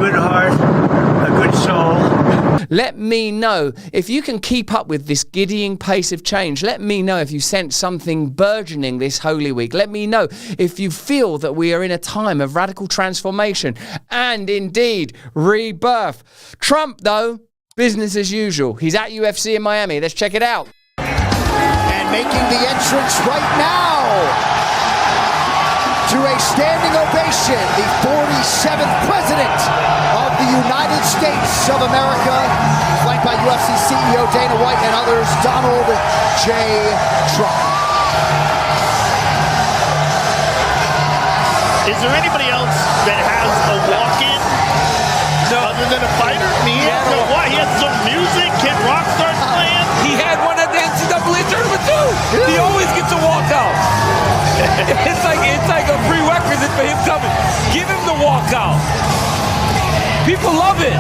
good heart, a good soul. Let me know if you can keep up with this giddying pace of change. Let me know if you sense something burgeoning this Holy Week. Let me know if you feel that we are in a time of radical transformation and indeed rebirth. Trump, though, business as usual. He's at UFC in Miami. Let's check it out. And making the entrance right now to a standing ovation, the 47th President of the United States of America, flanked by UFC CEO Dana White and others, Donald J. Trump. Is there anybody else that has a walk-in other than a fighter? I mean, he has no what? He has some music. Kid Rock starts playing. He had one at the NCAA tournament too. He always gets a walkout. It's like a prerequisite for him coming. Give him the walkout. People love it.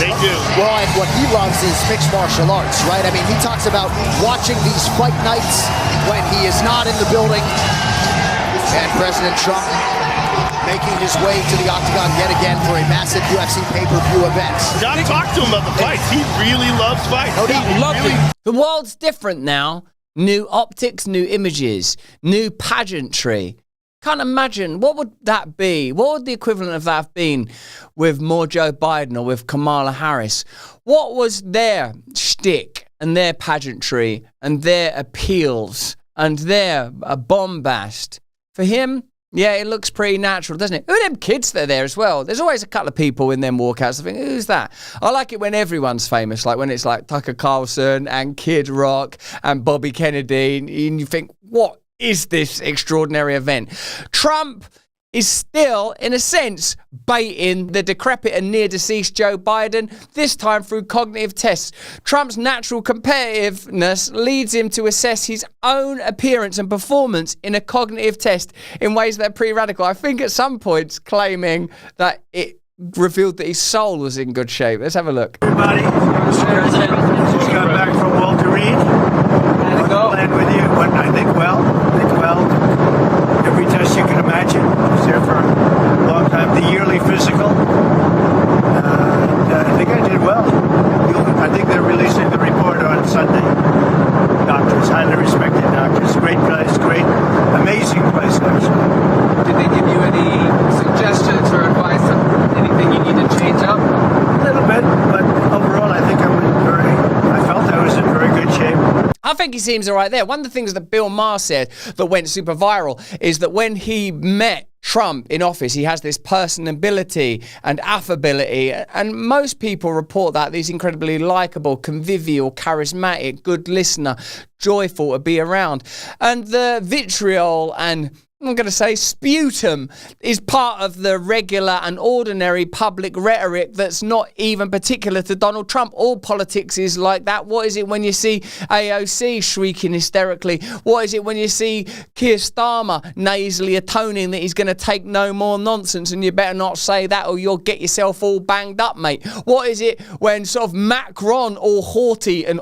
They do. Well, and what he loves is mixed martial arts, right? I mean, he talks about watching these fight nights when he is not in the building. And President Trump making his way to the octagon yet again for a massive UFC pay-per-view event. Got to talk to him about the fights. He really loves fights. No doubt. He loves it. The world's different now. New optics, new images, new pageantry. Can't imagine, what would that be? What would the equivalent of that have been with more Joe Biden or with Kamala Harris? What was their shtick and their pageantry and their appeals and their bombast? For him, yeah, it looks pretty natural, doesn't it? Who are them kids that are there as well? There's always a couple of people in them walkouts. I think, who's that? I like it when everyone's famous, like when it's like Tucker Carlson and Kid Rock and Bobby Kennedy, and you think, what is this extraordinary event? Trump is still, in a sense, baiting the decrepit and near-deceased Joe Biden, this time through cognitive tests. Trump's natural competitiveness leads him to assess his own appearance and performance in a cognitive test in ways that are pretty radical. I think at some points claiming that it revealed that his soul was in good shape. Let's have a look. Everybody, Mr. President, just got back from Walter Reed. How'd it go? Planned with you. Went, I think well. Every test you can imagine. I was there for a long time. The yearly physical. I think I did well. I think they're releasing the report on Sunday. Doctors, highly respected doctors. Great place, great, amazing place, actually. Did they give you any suggestions or advice on anything you need to change up? A little bit, but overall, I think I felt I was in very good shape. I think he seems all right there. One of the things that Bill Maher said that went super viral is that when he met Trump in office, he has this personability and affability, and most people report that he's incredibly likable, convivial, charismatic, good listener, joyful to be around. And the vitriol and, I'm going to say, sputum is part of the regular and ordinary public rhetoric that's not even particular to Donald Trump. All politics is like that. What is it when you see AOC shrieking hysterically? What is it when you see Keir Starmer nasally atoning that he's going to take no more nonsense and you better not say that or you'll get yourself all banged up, mate? What is it when sort of Macron all haughty and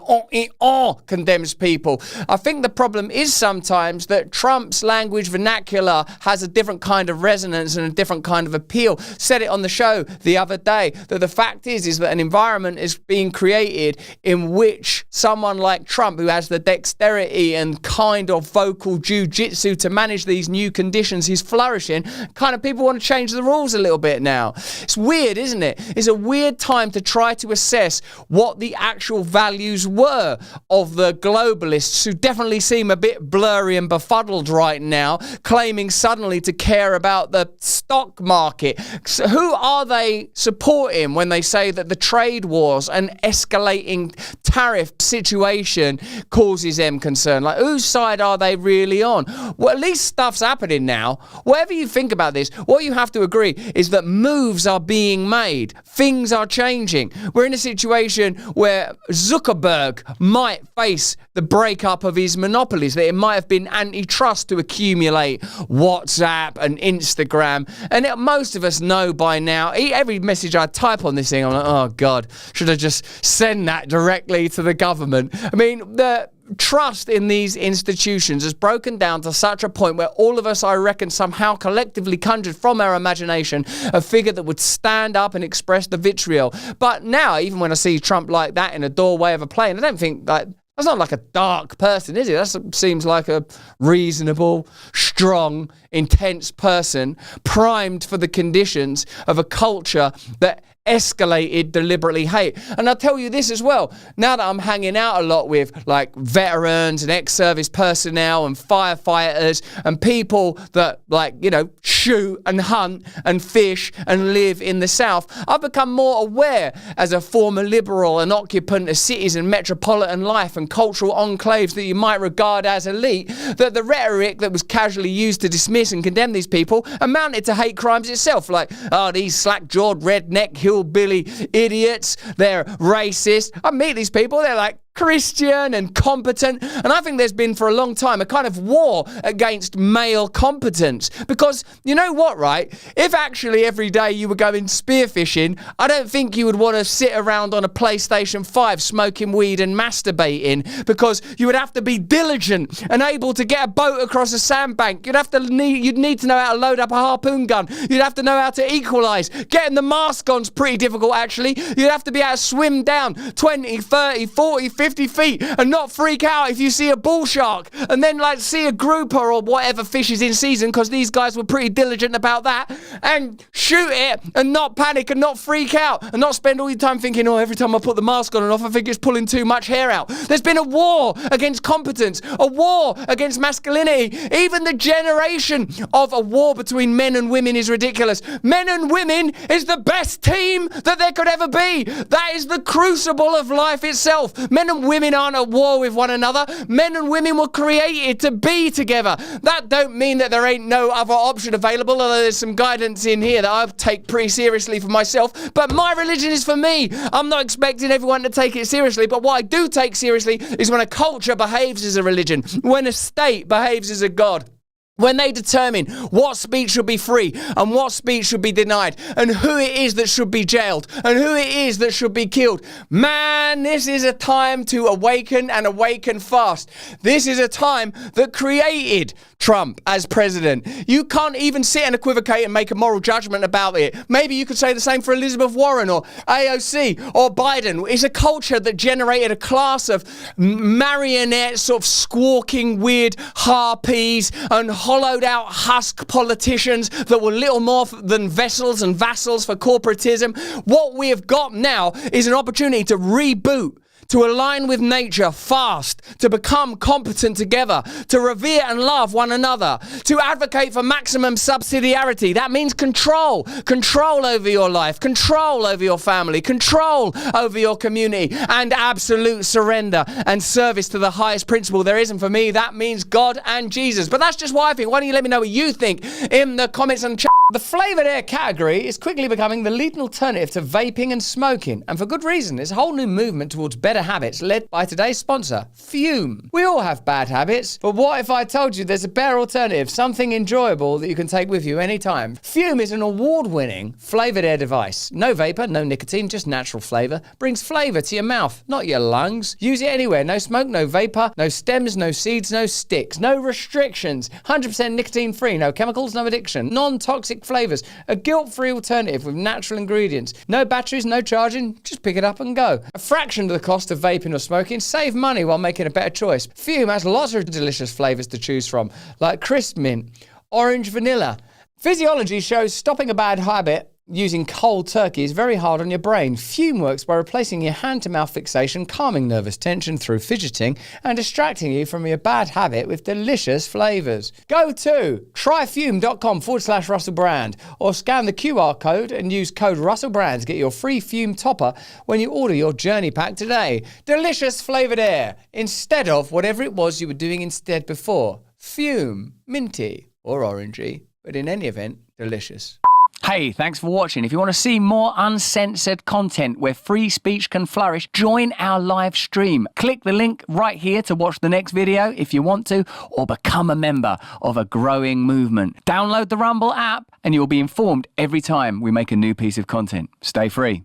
condemns people? I think the problem is sometimes that Trump's language vernacular has a different kind of resonance and a different kind of appeal. Said it on the show the other day that the fact is that an environment is being created in which someone like Trump, who has the dexterity and kind of vocal jiu-jitsu to manage these new conditions, he's flourishing. Kind of people want to change the rules a little bit now. It's weird, isn't it? It's a weird time to try to assess what the actual values were of the globalists, who definitely seem a bit blurry and befuddled right now, claiming suddenly to care about the stock market. So who are they supporting when they say that the trade wars and escalating tariff situation causes them concern? Like, whose side are they really on? Well, at least stuff's happening now. Whatever you think about this, what you have to agree is that moves are being made. Things are changing. We're in a situation where Zuckerberg might face the breakup of his monopolies, that it might have been antitrust to accumulate WhatsApp and Instagram. And most of us know by now, every message I type on this thing, I'm like, oh God, should I just send that directly to the government? I mean, the trust in these institutions has broken down to such a point where all of us, I reckon, somehow collectively conjured from our imagination a figure that would stand up and express the vitriol. But now, even when I see Trump like that in a doorway of a plane, I don't think like that's not like a dark person, is it? That seems like a reasonable, strong, intense person primed for the conditions of a culture that escalated deliberately hate. And I'll tell you this as well, now that I'm hanging out a lot with like veterans and ex-service personnel and firefighters and people that like, you know, shoot and hunt and fish and live in the South, I've become more aware as a former liberal and occupant of cities and metropolitan life and cultural enclaves that you might regard as elite, that the rhetoric that was casually used to dismiss and condemn these people amounted to hate crimes itself, like, oh, these slack-jawed redneck hillbilly idiots, they're racist. I meet these people, they're like Christian and competent, and I think there's been for a long time a kind of war against male competence, because you know what, right? If actually every day you were going spearfishing, I don't think you would want to sit around on a PlayStation 5 smoking weed and masturbating, because you would have to be diligent and able to get a boat across a sandbank. You'd need to know how to load up a harpoon gun. You'd have to know how to equalize. Getting the mask on's pretty difficult, actually. You'd have to be able to swim down 20, 30, 40, 50 feet and not freak out if you see a bull shark, and then like see a grouper or whatever fish is in season, because these guys were pretty diligent about that, and shoot it and not panic and not freak out and not spend all your time thinking, oh, every time I put the mask on and off I think it's pulling too much hair out. There's been a war against competence, a war against masculinity. Even the generation of a war between men and women is ridiculous. Men and women is the best team that there could ever be. That is the crucible of life itself. Men and women aren't at war with one another. Men and women were created to be together. That don't mean that there ain't no other option available, although there's some guidance in here that I take pretty seriously for myself. But my religion is for me. I'm not expecting everyone to take it seriously, but what I do take seriously is when a culture behaves as a religion, when a state behaves as a god. When they determine what speech should be free and what speech should be denied and who it is that should be jailed and who it is that should be killed. Man, this is a time to awaken and awaken fast. This is a time that created Trump as president. You can't even sit and equivocate and make a moral judgment about it. Maybe you could say the same for Elizabeth Warren or AOC or Biden. It's a culture that generated a class of marionette, sort of squawking weird harpies and hollowed out husk politicians that were little more than vessels and vassals for corporatism. What we have got now is an opportunity to reboot, to align with nature fast, to become competent together, to revere and love one another, to advocate for maximum subsidiarity. That means control. Control over your life, control over your family, control over your community, and absolute surrender and service to the highest principle there is. And for me, that means God and Jesus. But that's just what I think. Why don't you let me know what you think in the comments and chat. The flavored air category is quickly becoming the leading alternative to vaping and smoking. And for good reason. It's a whole new movement towards better habits led by today's sponsor, Fume. We all have bad habits, but what if I told you there's a better alternative, something enjoyable that you can take with you anytime? Fume is an award-winning flavored air device. No vapor, no nicotine, just natural flavor. Brings flavor to your mouth, not your lungs. Use it anywhere. No smoke, no vapor, no stems, no seeds, no sticks, no restrictions. 100% nicotine-free, no chemicals, no addiction. Non-toxic flavors. A guilt-free alternative with natural ingredients. No batteries, no charging. Just pick it up and go. A fraction of the cost of vaping or smoking. Save money while making a better choice. Fume has lots of delicious flavors to choose from, like crisp mint, orange vanilla. Physiology shows stopping a bad habit using cold turkey is very hard on your brain. Fume works by replacing your hand-to-mouth fixation, calming nervous tension through fidgeting, and distracting you from your bad habit with delicious flavors. Go to tryfume.com/Russell Brand or scan the QR code and use code Russell Brand to get your free Fume topper when you order your journey pack today. Delicious flavored air instead of whatever it was you were doing instead before. Fume, minty or orangey, but in any event, delicious. Hey, thanks for watching. If you want to see more uncensored content where free speech can flourish, join our live stream. Click the link right here to watch the next video if you want to, or become a member of a growing movement. Download the Rumble app and you'll be informed every time we make a new piece of content. Stay free.